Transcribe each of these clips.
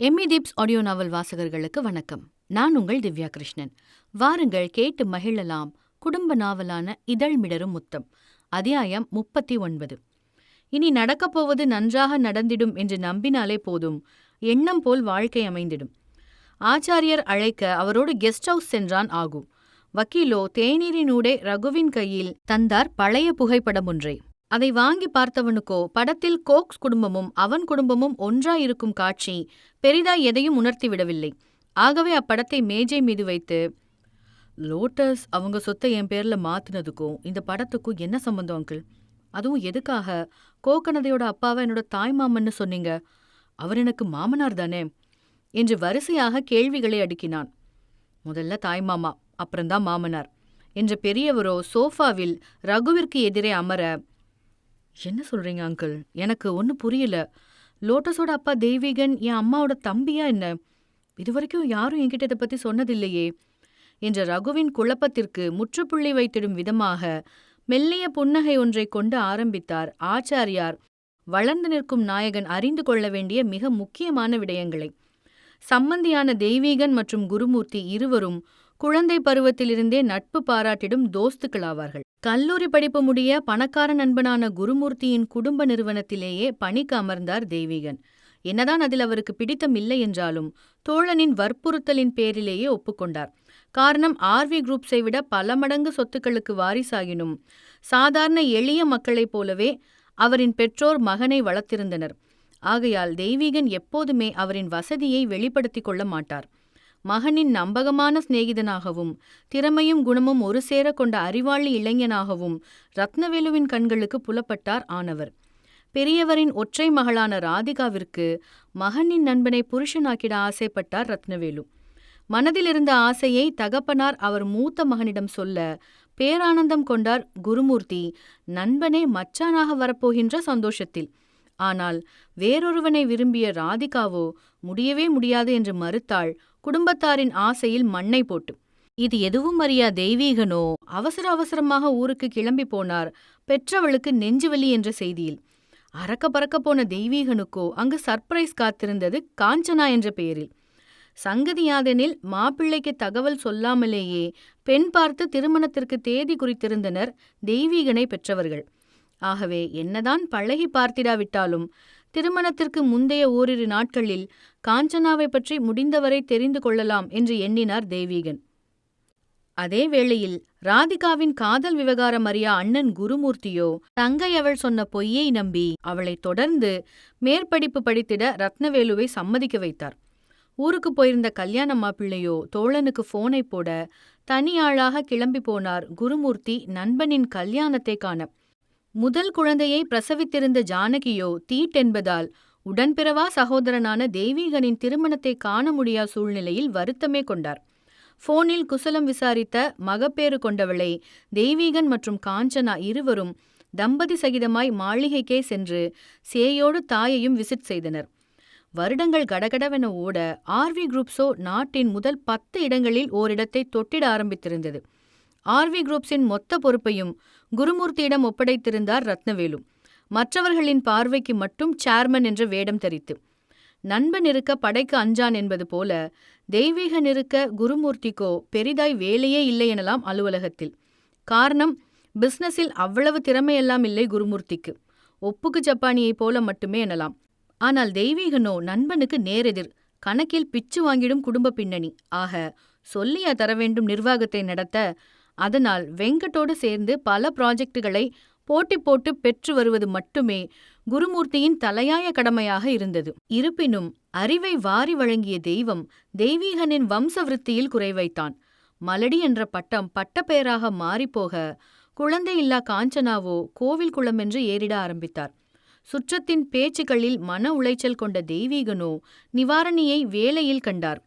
Emmy தீப்ஸ் audio நாவல் வாசகர்களுக்கு வணக்கம். நான் உங்கள் திவ்யா கிருஷ்ணன். வாருங்கள் கேட்டு மகிழலாம் குடும்ப நாவலான இதழ் மிடரும் முத்தம். அத்தியாயம் 39. இனி நடக்கப்போவது நன்றாக நடந்திடும் என்று நம்பினாலே போதும், எண்ணம் போல் வாழ்க்கை அமைந்திடும். ஆச்சாரியர் அழைக்க அவரோடு கெஸ்ட் ஹவுஸ் சென்றான் ஆகு. வக்கீலோ தேநீரினூடே ரகுவின் கையில் தந்தார் பழைய புகைப்படம் ஒன்றை. அதை வாங்கி பார்த்தவனுக்கோ படத்தில் கோக்ஸ் குடும்பமும் அவன் குடும்பமும் ஒன்றாயிருக்கும் காட்சி பெரிதாய் எதையும் உணர்த்திவிடவில்லை. ஆகவே அப்படத்தை மேஜை மீது வைத்து, லோட்டஸ் அவங்க சொத்தை என் பேர்ல மாத்தினதுக்கும் இந்த படத்துக்கும் என்ன சம்பந்தம் அங்கிள்? அதுவும் எதுக்காக கோகனதையோட அப்பாவை என்னோட தாய்மாமன்னு சொன்னீங்க? அவர் எனக்கு மாமனார் தானே என்று வரிசையாக கேள்விகளை அடுக்கினான். முதல்ல தாய்மாமா, அப்புறம்தான் மாமனார் என்ற பெரியவரோ சோஃபாவில் ரகுவிற்கு எதிரே அமர, என்ன சொல்றீங்க அங்கிள்? எனக்கு ஒன்றும் புரியல. லோட்டஸோட அப்பா தெய்வீகன் என் அம்மாவோட தம்பியா என்ன? இதுவரைக்கும் யாரும் என்கிட்ட இதை பத்தி சொன்னதில்லையே என்ற ரகுவின் குழப்பத்திற்கு முற்றுப்புள்ளி வைத்திடும் விதமாக மெல்லிய புன்னகை ஒன்றை கொண்டு ஆரம்பித்தார் ஆச்சாரியார் வளர்ந்து நிற்கும் நாயகன் அறிந்து கொள்ள வேண்டிய மிக முக்கியமான விடயங்களை. சம்பந்தியான தெய்வீகன் மற்றும் குருமூர்த்தி இருவரும் குழந்தை பருவத்திலிருந்தே நட்பு பாராட்டிடும் தோஸ்துக்களாவார்கள். கல்லூரி படிப்பு முடிய பணக்கார நண்பனான குருமூர்த்தியின் குடும்ப நிறுவனத்திலேயே பணிக்கு அமர்ந்தார் தெய்வீகன். என்னதான் அதில் அவருக்கு பிடித்தம் இல்லை என்றாலும் தோழனின் வற்புறுத்தலின் பேரிலேயே ஒப்புக்கொண்டார். காரணம், ஆர்வி குரூப்ஸை விட பல மடங்கு சொத்துக்களுக்கு வாரிசாகினும் சாதாரண எளிய மக்களைப் போலவே அவரின் பெற்றோர் மகனை வளர்த்திருந்தனர். ஆகையால் தெய்வீகன் எப்போதுமே அவரின் வசதியை வெளிப்படுத்திக் கொள்ள மாட்டார். மகனின் நம்பகமான சிநேகிதனாகவும் திறமையும் குணமும் ஒரு சேர கொண்ட அறிவாளி இளைஞனாகவும் ரத்னவேலுவின் கண்களுக்கு புலப்பட்டார் ஆனவர். பெரியவரின் ஒற்றை மகளான ராதிகாவிற்கு மகனின் நண்பனை புருஷனாக்கிட ஆசைப்பட்டார் ரத்னவேலு. மனதிலிருந்த ஆசையை தகப்பனார் அவர் மூத்த மகனிடம் சொல்ல பேரானந்தம் கொண்டார் குருமூர்த்தி, நண்பனே மச்சானாக வரப்போகின்ற சந்தோஷத்தில். ஆனால் வேறொருவனை விரும்பிய ராதிகாவோ முடியவே முடியாது என்று மறுத்தாள், குடும்பத்தாரின் ஆசையில் மண்ணை போட்டு. இது எதுவும் அறியா தெய்வீகனோ அவசர அவசரமாக ஊருக்கு கிளம்பி போனார், பெற்றவளுக்கு நெஞ்சுவலி என்ற செய்தியில். அறக்க பறக்க போன தெய்வீகனுக்கோ அங்கு சர்ப்ரைஸ் காத்திருந்தது, காஞ்சனா என்ற பெயரில். சங்கதி யாதெனில் மாப்பிள்ளைக்கு தகவல் சொல்லாமலேயே பெண் பார்த்து திருமணத்திற்கு தேதி குறித்திருந்தனர் தெய்வீகனை பெற்றவர்கள். ஆகவே என்னதான் பழகி பார்த்திடாவிட்டாலும் திருமணத்திற்கு முந்தைய ஓரிரு நாட்களில் காஞ்சனாவை பற்றி முடிந்தவரை தெரிந்து கொள்ளலாம் என்று எண்ணினார் தெய்வீகன். அதே வேளையில் ராதிகாவின் காதல் விவகாரம் அறியா அண்ணன் குருமூர்த்தியோ தங்கை அவள் சொன்ன பொய்யை நம்பி அவளை தொடர்ந்து மேற்படிப்பு படித்திட ரத்னவேலுவை சம்மதிக்க வைத்தார். ஊருக்கு போயிருந்த கல்யாண மாப்பிள்ளையோ தோழனுக்கு போனை போட தனி ஆளாக கிளம்பி போனார் குருமூர்த்தி நண்பனின் கல்யாணத்தை காண. முதல் குழந்தையை பிரசவித்திருந்த ஜானகியோ தீட்டென்பதால் உடன்பிறவா சகோதரனான தெய்வீகனின் திருமணத்தை காண முடியா சூழ்நிலையில் வருத்தமே கொண்டார். போனில் குசலம் விசாரித்த மகப்பேறு கொண்டவளை தெய்வீகன் மற்றும் காஞ்சனா இருவரும் தம்பதி சகிதமாய் மாளிகைக்கே சென்று சேயோடு தாயையும் விசிட் செய்தனர். வருடங்கள் கடகடவென ஓட ஆர்வி குரூப்ஸோ நாட்டின் முதல் 10 இடங்களில் ஓரிடத்தை தொட்டிட ஆரம்பித்திருந்தது. ஆர்வி குரூப்ஸின் மொத்த பொறுப்பையும் குருமூர்த்தியிடம் ஒப்படைத்திருந்தார் ரத்னவேலு, மற்றவர்களின் பார்வைக்கு மட்டும் சேர்மன் என்ற வேடம் தரித்து. நண்பன் இருக்க படைக்கு அஞ்சான் என்பது போல தெய்வீகன் இருக்க குருமூர்த்திக்கோ பெரிதாய் வேலையே இல்லை எனலாம் அலுவலகத்தில். காரணம், பிஸ்னஸில் அவ்வளவு திறமையெல்லாம் இல்லை குருமூர்த்திக்கு, ஒப்புக்கு ஜப்பானியைப் போல மட்டுமே எனலாம். ஆனால் தெய்வீகனோ நண்பனுக்கு நேரெதிர், கணக்கில் பிச்சு வாங்கிடும் குடும்ப பின்னணி. ஆக சொல்லியா தர வேண்டும் நிர்வாகத்தை நடத்த. அதனால் வெங்கட்டோடு சேர்ந்து பல ப்ராஜெக்டுகளை போட்டி போட்டு பெற்று வருவது மட்டுமே குருமூர்த்தியின் தலையாய கடமையாக இருந்தது. இருப்பினும் அறிவை வாரி வழங்கிய தெய்வம் தெய்வீகனின் வம்சவிருத்தியில் குறைவைத்தான். மலடி என்ற பட்டம் பட்டப்பெயராக மாறிப்போக குழந்தையில்லா காஞ்சனாவோ கோவில் குளமென்று ஏறிட ஆரம்பித்தார். சுற்றத்தின் பேச்சுக்களில் மன உளைச்சல் கொண்ட தெய்வீகனோ நிவாரணியை வேலையில் கண்டார்.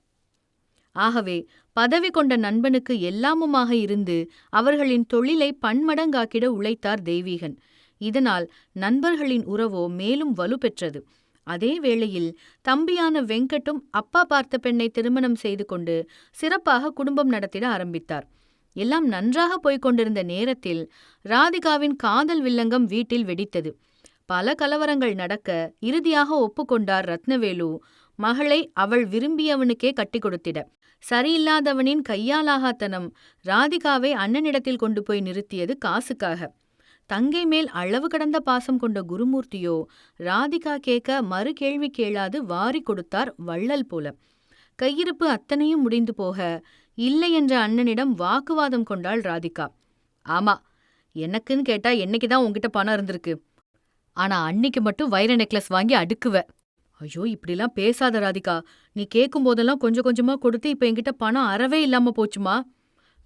ஆகவே பதவி கொண்ட நண்பனுக்கு எல்லாமுமாக இருந்து அவர்களின் தொழிலை பன்மடங்காக்கிட உழைத்தார் தெய்வீகன். இதனால் நண்பர்களின் உறவோ மேலும் வலுப்பெற்றது. அதே வேளையில் தம்பியான வெங்கட்டும் அப்பா பார்த்த பெண்ணை திருமணம் செய்து கொண்டு சிறப்பாக குடும்பம் நடத்திட ஆரம்பித்தார். எல்லாம் நன்றாக போய்கொண்டிருந்த நேரத்தில் ராதிகாவின் காதல் வில்லங்கம் வீட்டில் வெடித்தது. பல கலவரங்கள் நடக்க இறுதியாக ஒப்புக்கொண்டார் ரத்னவேலு. மகளை அவள் விரும்பியவனுக்கே கட்டி கொடுத்திட. சரியில்லாதவனின் கையாலாகாத்தனம் ராதிகாவை அண்ணனிடத்தில் கொண்டு போய் நிறுத்தியது காசுக்காக. தங்கை மேல் அளவு கடந்த பாசம் கொண்ட குருமூர்த்தியோ ராதிகா கேட்க மறு கேள்வி கேளாது வாரி கொடுத்தார் வள்ளல் போல. கையிருப்பு அத்தனையும் முடிந்து போக இல்லை என்ற அண்ணனிடம் வாக்குவாதம் கொண்டாள் ராதிகா. ஆமா, எனக்குன்னு கேட்டா என்னைக்குதான் உங்ககிட்ட பணம் இருந்திருக்கு. ஆனா அன்னைக்கு மட்டும் வைர நெக்லஸ் வாங்கி அடுக்குவ. ஐயோ, இப்படிலாம் பேசாத ராதிகா. நீ கேட்கும் போதெல்லாம் கொஞ்சம் கொஞ்சமா கொடுத்து இப்ப என்கிட்ட பணம் அறவே இல்லாம போச்சுமா.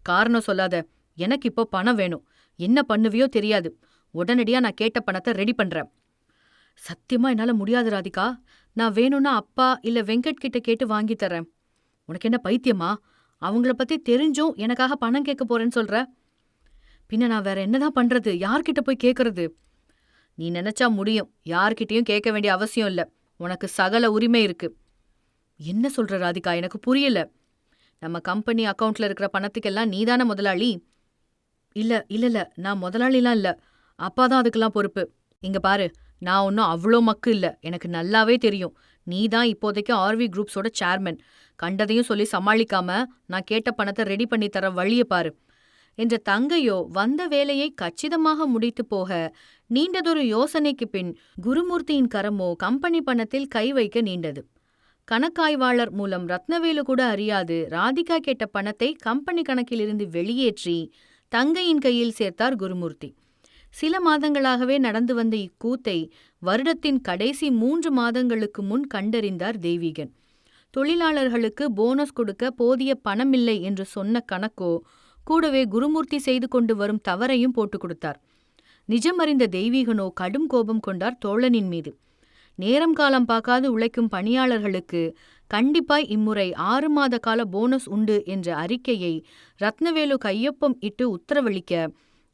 காரணம் சொல்லாத. எனக்கு இப்போ பணம் வேணும். என்ன பண்ணுவியோ தெரியாது. உடனடியா நான் கேட்ட பணத்தை ரெடி பண்றேன். சத்தியமா என்னால முடியாது ராதிகா. நான் வேணும்னா அப்பா இல்ல வெங்கட் கிட்ட கேட்டு வாங்கி தரேன். உனக்கு என்ன பைத்தியமா? அவங்கள பத்தி தெரிஞ்சும் எனக்காக பணம் கேட்க போறேன்னு சொல்ற. பின்ன நான் வேற என்னதான் பண்றது? யார்கிட்ட போய் கேட்கறது? நீ நினைச்சா முடியும். யார்கிட்டயும் கேட்க வேண்டிய அவசியம் இல்ல. உனக்கு சகல உரிமை இருக்கு. என்ன சொல்ற ராதிகா? எனக்கு புரியல. நம்ம கம்பெனி அக்கவுண்ட்ல இருக்கிற பணத்துக்கெல்லாம் நீதான முதலாளி? இல்ல இல்ல இல்ல, நான் முதலாளிலாம் இல்ல. அப்பாதான் அதுக்கெல்லாம் பொறுப்பு. இங்க பாரு, நான் ஒன்னும் அவ்வளோ மக்கு இல்ல. எனக்கு நல்லாவே தெரியும். நீதான் இப்போதைக்கு ஆர்வி குரூப்ஸோட சேர்மன். கண்டதையும் சொல்லி சமாளிக்காம நான் கேட்ட பணத்தை ரெடி பண்ணி தர வழிய பாரு என்ற தங்கையோ வந்த வேலையை கச்சிதமாக முடித்து போக நீண்டதொரு யோசனைக்கு பின் குருமூர்த்தியின் கரமோ கம்பெனி பணத்தில் கை வைக்க நீண்டது. கணக்காய்வாளர் மூலம் ரத்னவேலு கூட அறியாது ராதிகா கேட்ட பணத்தை கம்பெனி கணக்கிலிருந்து வெளியேற்றி தங்கையின் கையில் சேர்த்தார் குருமூர்த்தி. சில மாதங்களாகவே நடந்து வந்த இக்கூத்தை வருடத்தின் கடைசி 3 மாதங்களுக்கு முன் கண்டறிந்தார் தெய்வீகன். தொழிலாளர்களுக்கு போனஸ் கொடுக்க போதிய பணமில்லை என்று சொன்ன கணக்கோ கூடவே குருமூர்த்தி செய்து கொண்டு வரும் தவறையும் போட்டு கொடுத்தார். நிஜமறிந்த தெய்வீகனோ கடும் கோபம் கொண்டார் தோழனின் மீது. நேரம் காலம் பார்க்காது உழைக்கும் பணியாளர்களுக்கு கண்டிப்பாய் இம்முறை 6 மாத கால போனஸ் உண்டு என்ற அறிக்கையை ரத்னவேலு கையொப்பம் இட்டு உத்தரவளிக்க,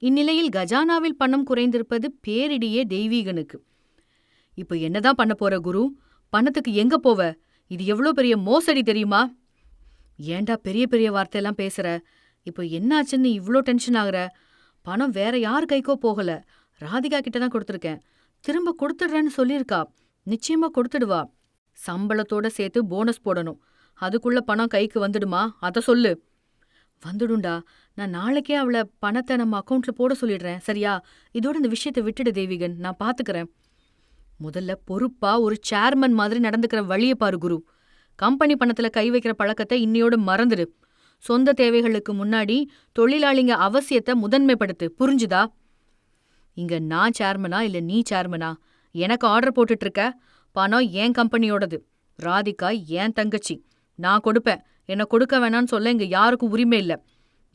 இந்நிலையில் கஜானாவில் பணம் குறைந்திருப்பது பேரிடியே தெய்வீகனுக்கு. இப்ப என்னதான் பண்ண போற குரு? பணத்துக்கு எங்க போவ? இது எவ்வளோ பெரிய மோசடி தெரியுமா? ஏண்டா பெரிய பெரிய வார்த்தையெல்லாம் பேசுற? இப்போ என்னாச்சுன்னு இவ்ளோ டென்ஷன் ஆகுற? பணம் வேற யார் கைக்கோ போகல. ராதிகா கிட்ட தான் கொடுத்துருக்கேன். திரும்ப கொடுத்துடுறேன்னு சொல்லியிருக்கா. நிச்சயமா கொடுத்துடுவா. சம்பளத்தோட சேர்த்து போனஸ் போடணும். அதுக்குள்ள பணம் கைக்கு வந்துடுமா? அத சொல்லு. வந்துடும்டா. நான் நாளைக்கே அவளை பணத்தை நம்ம அக்கௌண்ட்ல போட சொல்லிடுறேன். சரியா? இதோட இந்த விஷயத்தை விட்டுடு தெய்வீகன். நான் பாத்துக்கிறேன். முதல்ல பொறுப்பா ஒரு சேர்மன் மாதிரி நடந்துக்கிற வழியை பாரு குரு. கம்பெனி பணத்துல கை வைக்கிற பழக்கத்தை இன்னையோடு மறந்துடு. சொந்த தேவைகளுக்கு முன்னாடி தொழிலாளிங்க அவசியத்தை முதன்மைப்படுத்து. புரிஞ்சுதா? இங்க நான் சேர்மனா இல்ல நீ சேர்மனா? எனக்கு ஆர்டர் போட்டுட்டு இருக்க. பணம் என் கம்பெனியோடது. ராதிகா என் தங்கச்சி. நான் கொடுப்பேன். என்ன கொடுக்க வேணான்னு சொல்ல இங்க யாருக்கும் உரிமை இல்ல.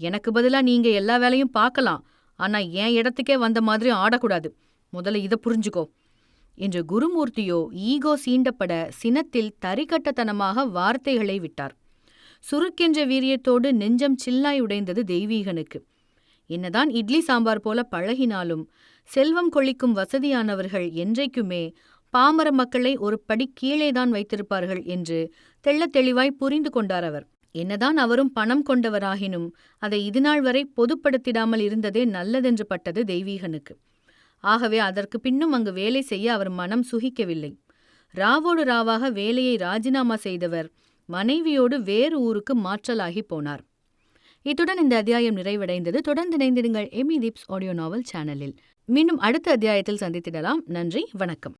எனக்கு பதிலா நீங்க எல்லா வேலையும் பார்க்கலாம். ஆனா என் இடத்துக்கே வந்த மாதிரி ஆடக்கூடாது. முதல்ல இதை புரிஞ்சுக்கோ என்று குருமூர்த்தியோ ஈகோ சீண்டப்பட சினத்தில் தரிக்கட்டத்தனமாக வார்த்தைகளை விட்டார். சுருக்கென்ற வீரியத்தோடு நெஞ்சம் சில்லாய் உடைந்தது தெய்வீகனுக்கு. என்னதான் இட்லி சாம்பார் போல பழகினாலும் செல்வம் கொள்ளிக்கும் வசதியானவர்கள் என்றைக்குமே பாமர மக்களை ஒரு படி கீழேதான் வைத்திருப்பார்கள் என்று தெள்ளத் தெளிவாய் புரிந்து கொண்டார் அவர். என்னதான் அவரும் பணம் கொண்டவராகினும் அதை இதுநாள் வரை பொதுப்படுத்திடாமல் இருந்ததே நல்லதென்று பட்டது தெய்வீகனுக்கு. ஆகவே அதற்கு பின்னும் அங்கு வேலை செய்ய அவர் மனம் சுகிக்கவில்லை. ராவோடு ராவாக வேலையை ராஜினாமா செய்தவர் மனைவியோடு வேறு ஊருக்கு மாற்றலாகி போனார். இத்துடன் இந்த அத்தியாயம் நிறைவடைந்தது. தொடர்ந்து இணைந்திடுங்கள் எமி தீப்ஸ் ஆடியோ நாவல் சேனலில். மீண்டும் அடுத்த அத்தியாயத்தில் சந்தித்திடலாம். நன்றி, வணக்கம்.